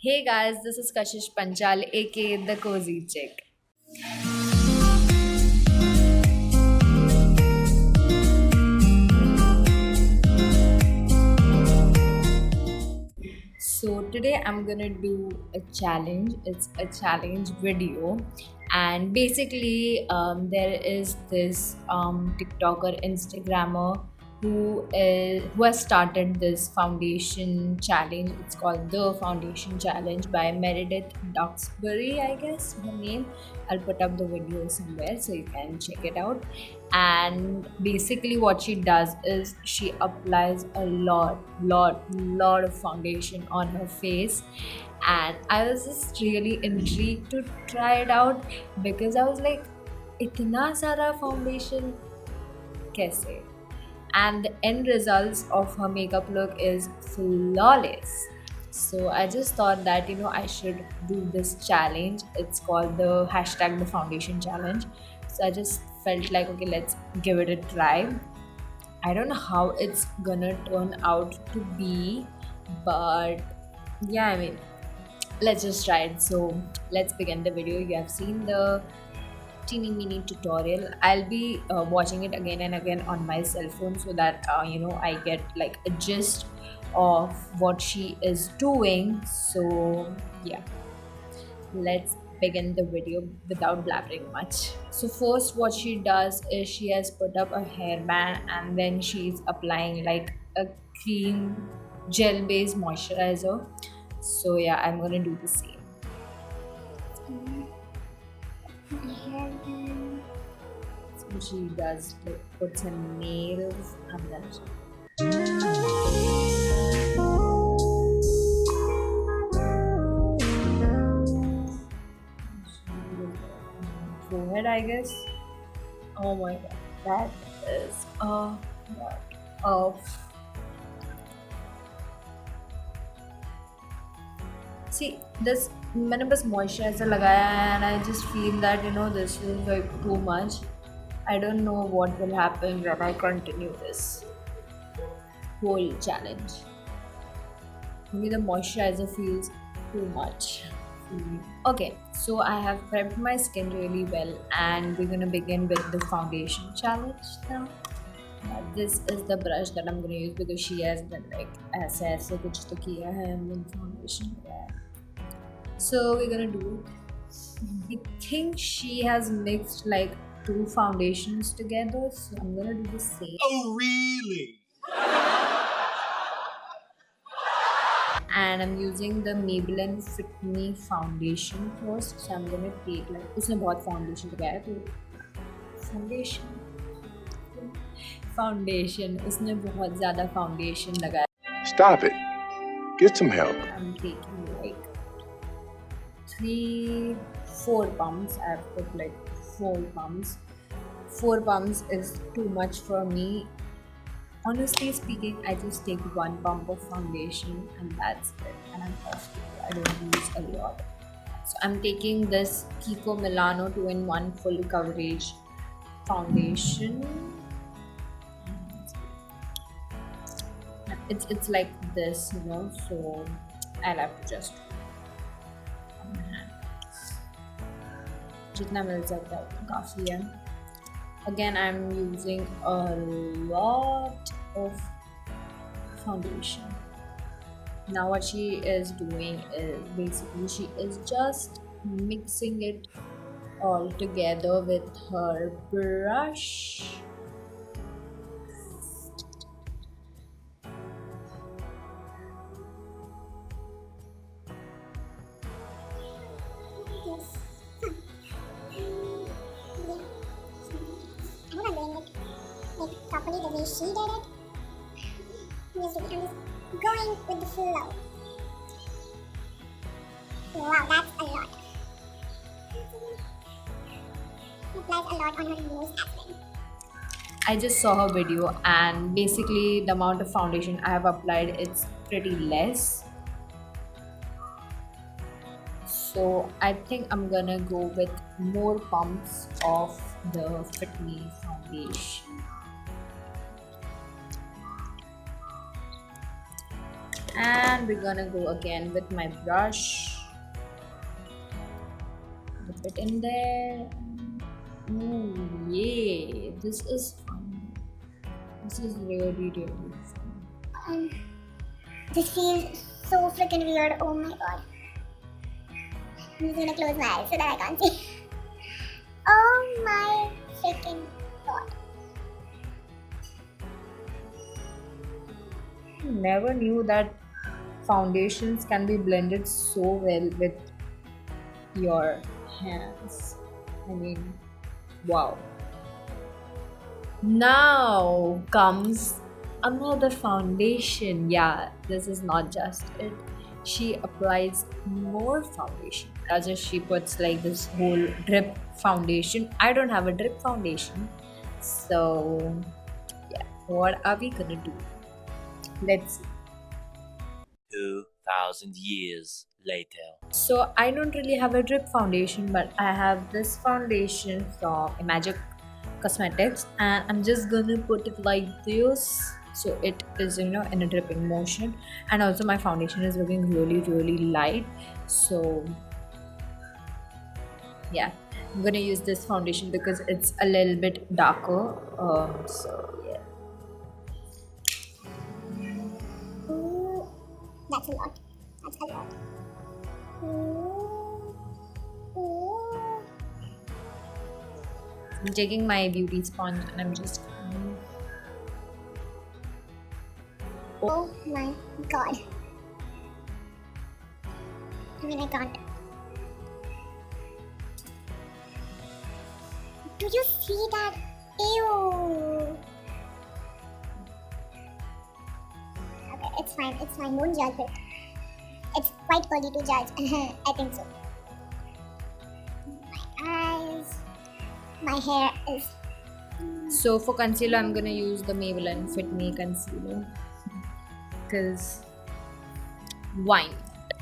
Hey guys, this is Kashish Panchal, aka the Cozy Chick. So today I'm gonna do a challenge. It's a challenge video, and basically, there is this TikToker, Instagrammer who has started this foundation challenge. It's called the Foundation Challenge by Meredith Duxbury, I guess her name. I'll put up the video somewhere so you can check it out. And basically what she does is she applies a lot of foundation on her face, and I was just really intrigued to try it out because I was like, इतना सारा foundation कैसे? And the end results of her makeup look is flawless. So I just thought that I should do this challenge. It's called the hashtag the foundation challenge. So I just felt like, okay, let's give it a try. I don't know how it's gonna turn out to be, but yeah, I mean, let's just try it. So let's begin the video. You have seen the teeny mini tutorial. I'll be watching it again and again on my cell phone so that I get like a gist of what she is doing. So yeah, let's begin the video without blabbering much. So first what she does is she has put up a hairband and then she's applying like a cream gel based moisturizer. So yeah, I'm gonna do the same. So she does like puts her nails and then forehead, I guess. Oh my god, that is a lot of. See, this मैंने बस moisturizer लगाया है and I just feel that this is like too much. I don't know what will happen when I continue this whole challenge. Maybe the moisturizer feels too much. Okay, so I have prepped my skin really well and we're gonna begin with the foundation challenge now. This is the brush that I'm gonna use because she has been like ऐसे ऐसे कुछ तो किया है foundation लगाया है. So we're gonna do. I think she has mixed like two foundations together, so I'm gonna do the same. Oh, really? And I'm using the Maybelline Fit Me foundation first. So I'm gonna take like उसने बहुत foundation लगाया है तो foundation उसने बहुत ज़्यादा foundation लगाया. Stop it. Get some help. I'm taking like 4 pumps. I've put like 4 pumps. 4 pumps is too much for me. Honestly speaking, I just take 1 pump of foundation and that's it. And I'm off to it. I don't use a lot. So I'm taking this Kiko Milano 2-in-1 full coverage foundation. It's like this, so I'll have to just जितना मिल सकता है काफ़ी है. Again, I'm using a lot of foundation. Now what she is doing is basically she is just mixing it all together with her brush. Properly the way she did it. I'm just going with the flow. Wow, that's a lot. Applies a lot on her nose as well. I just saw her video and basically the amount of foundation I have applied it's pretty less. So I think I'm gonna go with more pumps of the Fit Me foundation. And And we're gonna go again with my brush. Dip it in there. Ooh, yay! This is fun. This is really, really fun. This feels so freaking weird. Oh my god. I'm just gonna close my eyes so that I can't see. Oh my freaking god. Never knew that foundations can be blended so well with your hands. I mean, wow. Now comes another foundation. Yeah, this is not just it. She applies more foundation. As if she puts like this whole drip foundation. I don't have a drip foundation. So, yeah, what are we gonna do? Let's see. 2,000 years later. So I don't really have a drip foundation, but I have this foundation from Magic Cosmetics, and I'm just gonna put it like this, so it is in a dripping motion. And also my foundation is looking really, really light. So yeah, I'm gonna use this foundation because it's a little bit darker. So yeah. Ooh, that's a lot. That's a lot. Ooh. Ooh. I'm taking my beauty sponge and I'm just Oh my god. I mean, I can't. Do you see that? Ew. Okay, it's fine. It's fine. Don't judge it. It's quite early to judge. I think so. My eyes. My hair is. So for concealer, I'm gonna use the Maybelline Fit Me concealer because why not?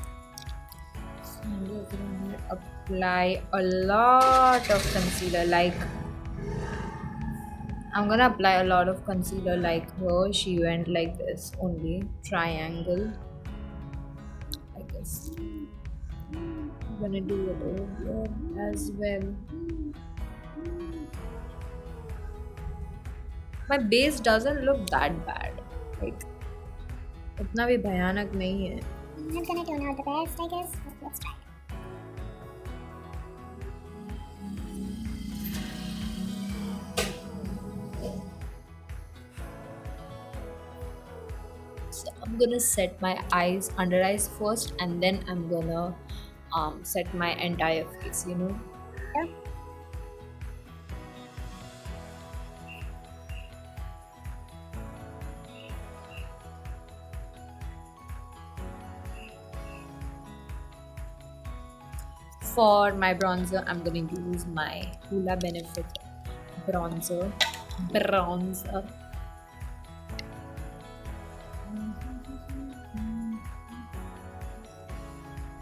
So I'm just gonna apply a lot of concealer. Like I'm gonna apply a lot of concealer. Like her, she went like this only triangle. Like this. I'm gonna do it over here as well. My base doesn't look that bad. Like, उतना भी भयानक नहीं है. Not gonna turn out the best, I guess. But let's try. So I'm gonna set my eyes, under eyes first, and then I'm gonna set my entire face. Yeah. For my bronzer, I'm gonna use my Hoola Benefit bronzer.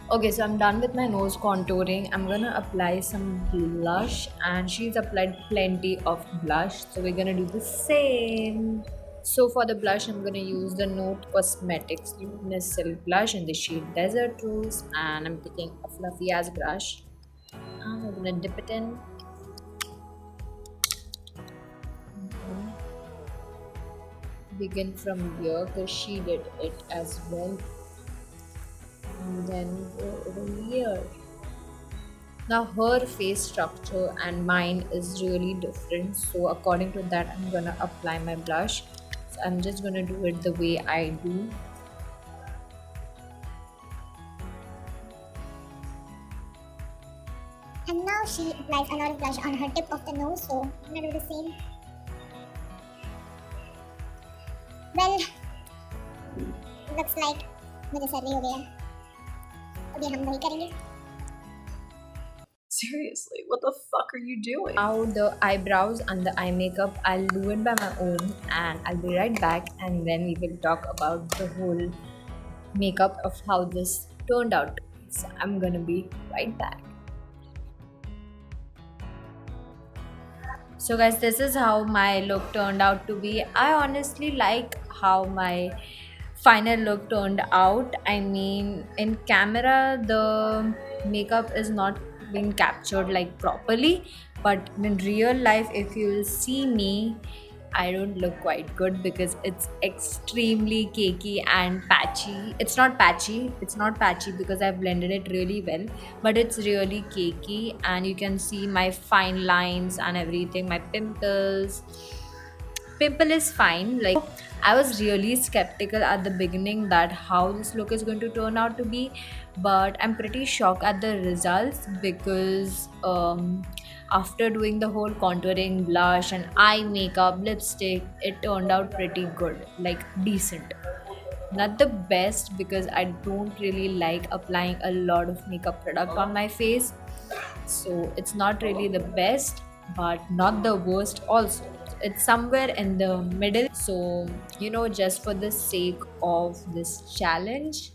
Okay, so I'm done with my nose contouring. I'm gonna apply some blush, and she's applied plenty of blush, so we're gonna do the same. So for the blush, I'm gonna use the Note Cosmetics Luminous Silk Blush in the shade Desert Rose, and I'm taking a fluffy ass brush. And I'm gonna dip it in. Begin from here because she did it as well. And then go over here. Now her face structure and mine is really different, so according to that I'm gonna apply my blush. So I'm just gonna do it the way I do. And now she applies a lot of blush on her tip of the nose, so I'm gonna do the same. Well, looks like मुझे सर्दी हो गई है. अभी हम वही करेंगे. Seriously, what the fuck are you doing? Now the eyebrows and the eye makeup, I'll do it by my own, and I'll be right back, and then we will talk about the whole makeup of how this turned out. So I'm gonna be right back. So guys, this is how my look turned out to be. I honestly like how my final look turned out. I mean, in camera, the makeup is not being captured like properly, but in real life, if you will see me, I don't look quite good because it's extremely cakey and patchy. It's not patchy because I've blended it really well, but it's really cakey, and you can see my fine lines and everything, my pimples. Pimple is fine. Like, I was really skeptical at the beginning that how this look is going to turn out to be, but I'm pretty shocked at the results because after doing the whole contouring, blush, and eye makeup, lipstick, it turned out pretty good, like decent. Not the best because I don't really like applying a lot of makeup product on my face, so it's not really the best, but not the worst also. It's somewhere in the middle. So, just for the sake of this challenge,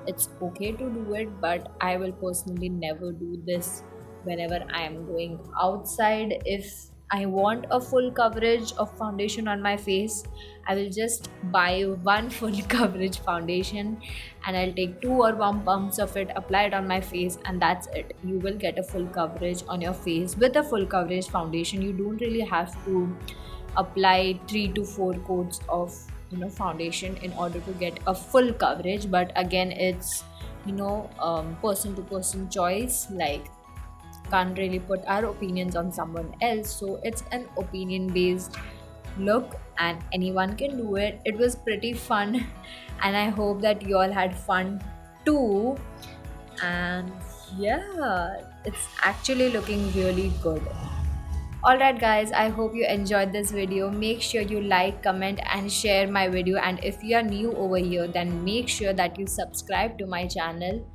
it's okay to do it, but I will personally never do this whenever I am going outside. If I want a full coverage of foundation on my face, I will just buy one full coverage foundation, and I'll take two or one pumps of it, apply it on my face, and that's it. You will get a full coverage on your face with a full coverage foundation. You don't really have to apply 3 to 4 coats of foundation in order to get a full coverage. But again, it's person to person choice. Like, can't really put our opinions on someone else, so it's an opinion based look and anyone can do it. It was pretty fun and I hope that you all had fun too. And yeah, it's actually looking really good. Alright guys, I hope you enjoyed this video. Make sure you like, comment and share my video, and if you are new over here, then make sure that you subscribe to my channel.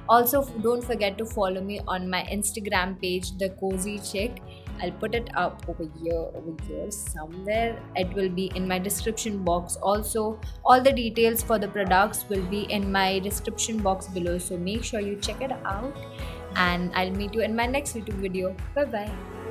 Also, don't forget to follow me on my Instagram page, The Cozy Chick. I'll put it up over here somewhere. It will be in my description box. Also, all the details for the products will be in my description box below. So make sure you check it out, and I'll meet you in my next YouTube video. Bye bye.